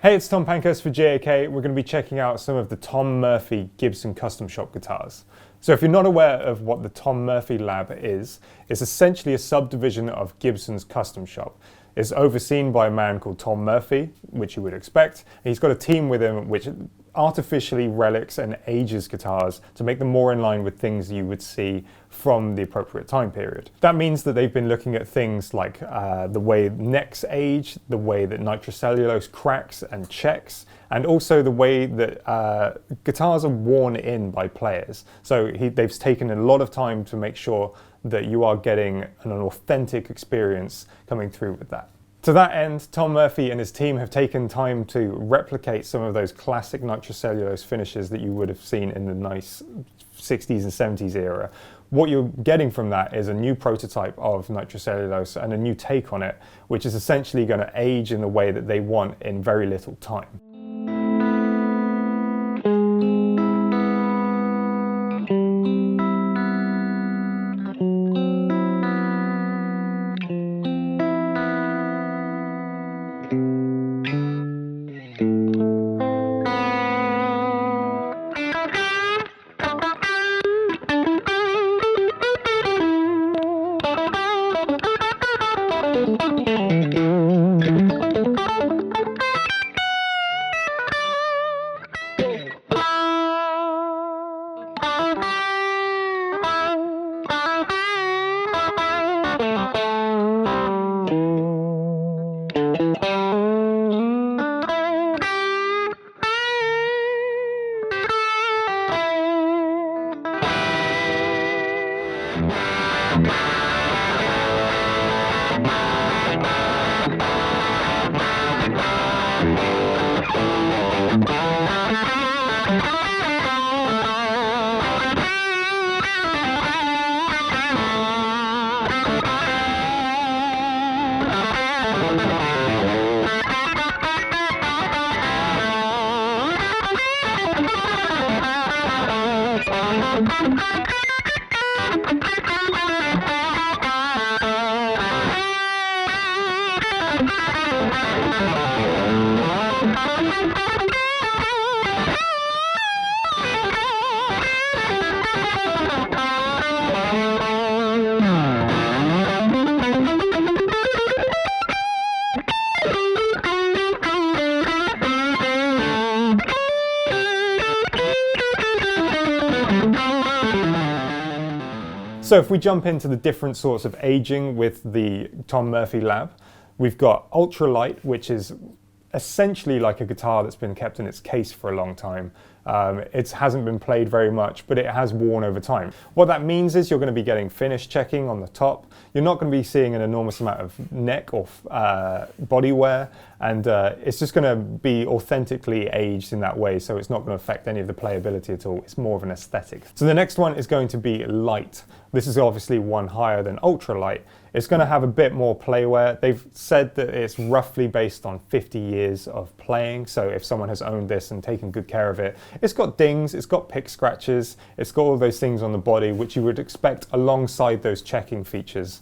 Hey, it's Tom Pankhurst for JAK. We're going to be checking out some of the Thom Murphy Gibson Custom Shop guitars. So if you're not aware of what the Thom Murphy Lab is, it's essentially a subdivision of Gibson's Custom Shop. It's overseen by a man called Thom Murphy, which you would expect. And he's got a team with him which artificially relics and ages guitars to make them more in line with things you would see from the appropriate time period. That means that they've been looking at things like the way necks age, the way that nitrocellulose cracks and checks, and also the way that guitars are worn in by players. So they've taken a lot of time to make sure that you are getting an authentic experience coming through with that. To that end, Thom Murphy and his team have taken time to replicate some of those classic nitrocellulose finishes that you would have seen in the nice 60s and 70s era. What you're getting from that is a new prototype of nitrocellulose and a new take on it, which is essentially going to age in the way that they want in very little time. So if we jump into the different sorts of aging with the Thom Murphy Lab, we've got ultralight, which is essentially like a guitar that's been kept in its case for a long time. It hasn't been played very much, but it has worn over time. What that means is you're going to be getting finish checking on the top. You're not going to be seeing an enormous amount of neck or body wear, and it's just going to be authentically aged in that way, so it's not going to affect any of the playability at all. It's more of an aesthetic. So the next one is going to be light. This is obviously one higher than ultralight. It's going to have a bit more play wear. They've said that it's roughly based on 50 years of playing, so if someone has owned this and taken good care of it, it's got dings, it's got pick scratches, it's got all those things on the body which you would expect alongside those checking features,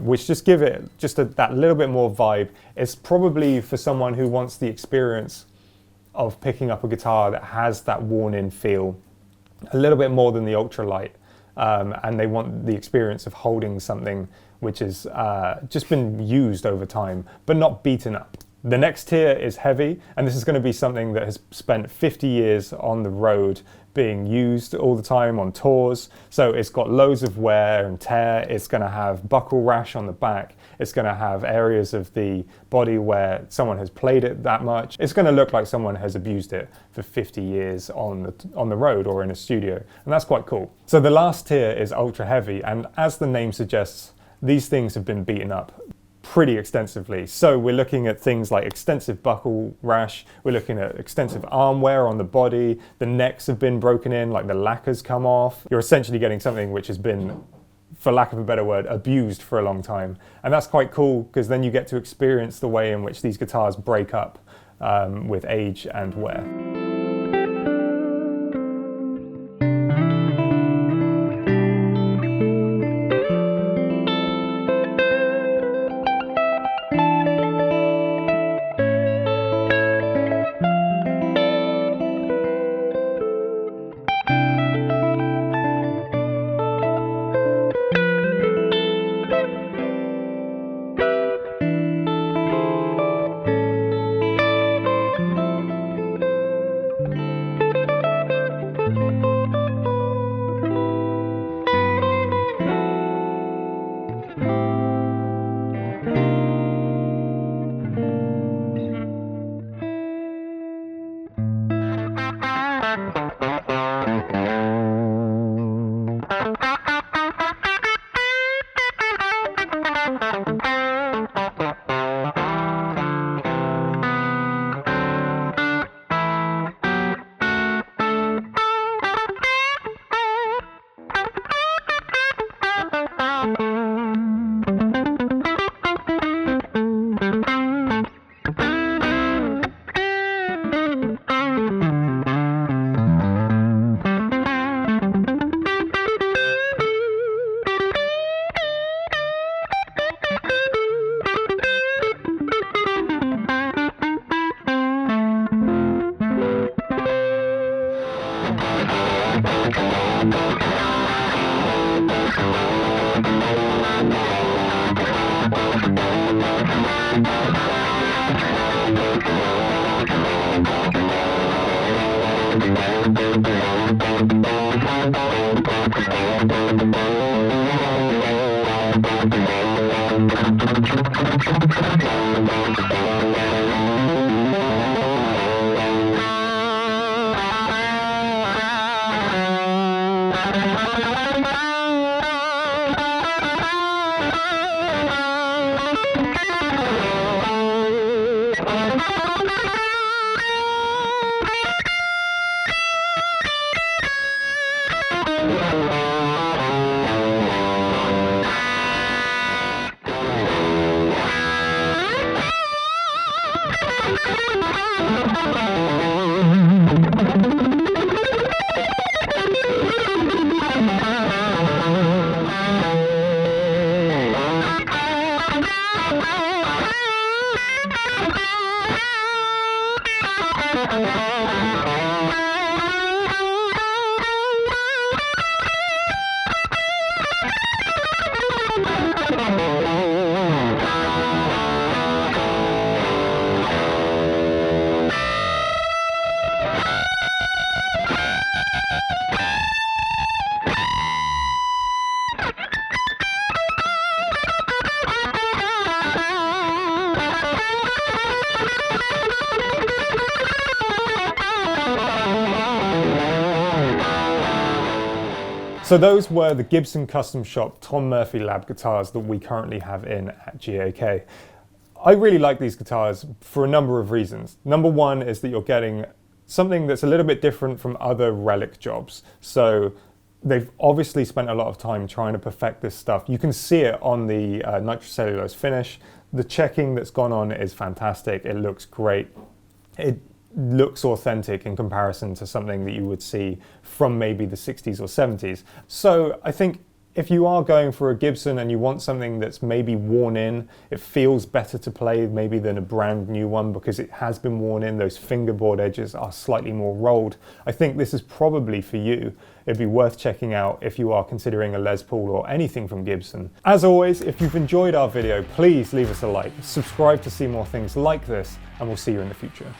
which just give it just that little bit more vibe. It's probably for someone who wants the experience of picking up a guitar that has that worn-in feel a little bit more than the ultralight, and they want the experience of holding something which has just been used over time, but not beaten up. The next tier is heavy, and this is going to be something that has spent 50 years on the road being used all the time on tours. So it's got loads of wear and tear. It's going to have buckle rash on the back. It's going to have areas of the body where someone has played it that much. It's going to look like someone has abused it for 50 years on the road or in a studio, and that's quite cool. So the last tier is ultra heavy, and as the name suggests, these things have been beaten up pretty extensively. So we're looking at things like extensive buckle rash, we're looking at extensive arm wear on the body, the necks have been broken in, like the lacquer's come off. You're essentially getting something which has been, for lack of a better word, abused for a long time. And that's quite cool, because then you get to experience the way in which these guitars break up with age and wear. So those were the Gibson Custom Shop Thom Murphy Lab guitars that we currently have in at GAK. I really like these guitars for a number of reasons. Number one is that you're getting something that's a little bit different from other Relic jobs. So they've obviously spent a lot of time trying to perfect this stuff. You can see it on the nitrocellulose finish. The checking that's gone on is fantastic. It looks great. It looks authentic in comparison to something that you would see from maybe the 60s or 70s. So I think if you are going for a Gibson and you want something that's maybe worn in, it feels better to play maybe than a brand new one because it has been worn in, those fingerboard edges are slightly more rolled. I think this is probably for you. It'd be worth checking out if you are considering a Les Paul or anything from Gibson. As always, if you've enjoyed our video, please leave us a like, subscribe to see more things like this, and we'll see you in the future.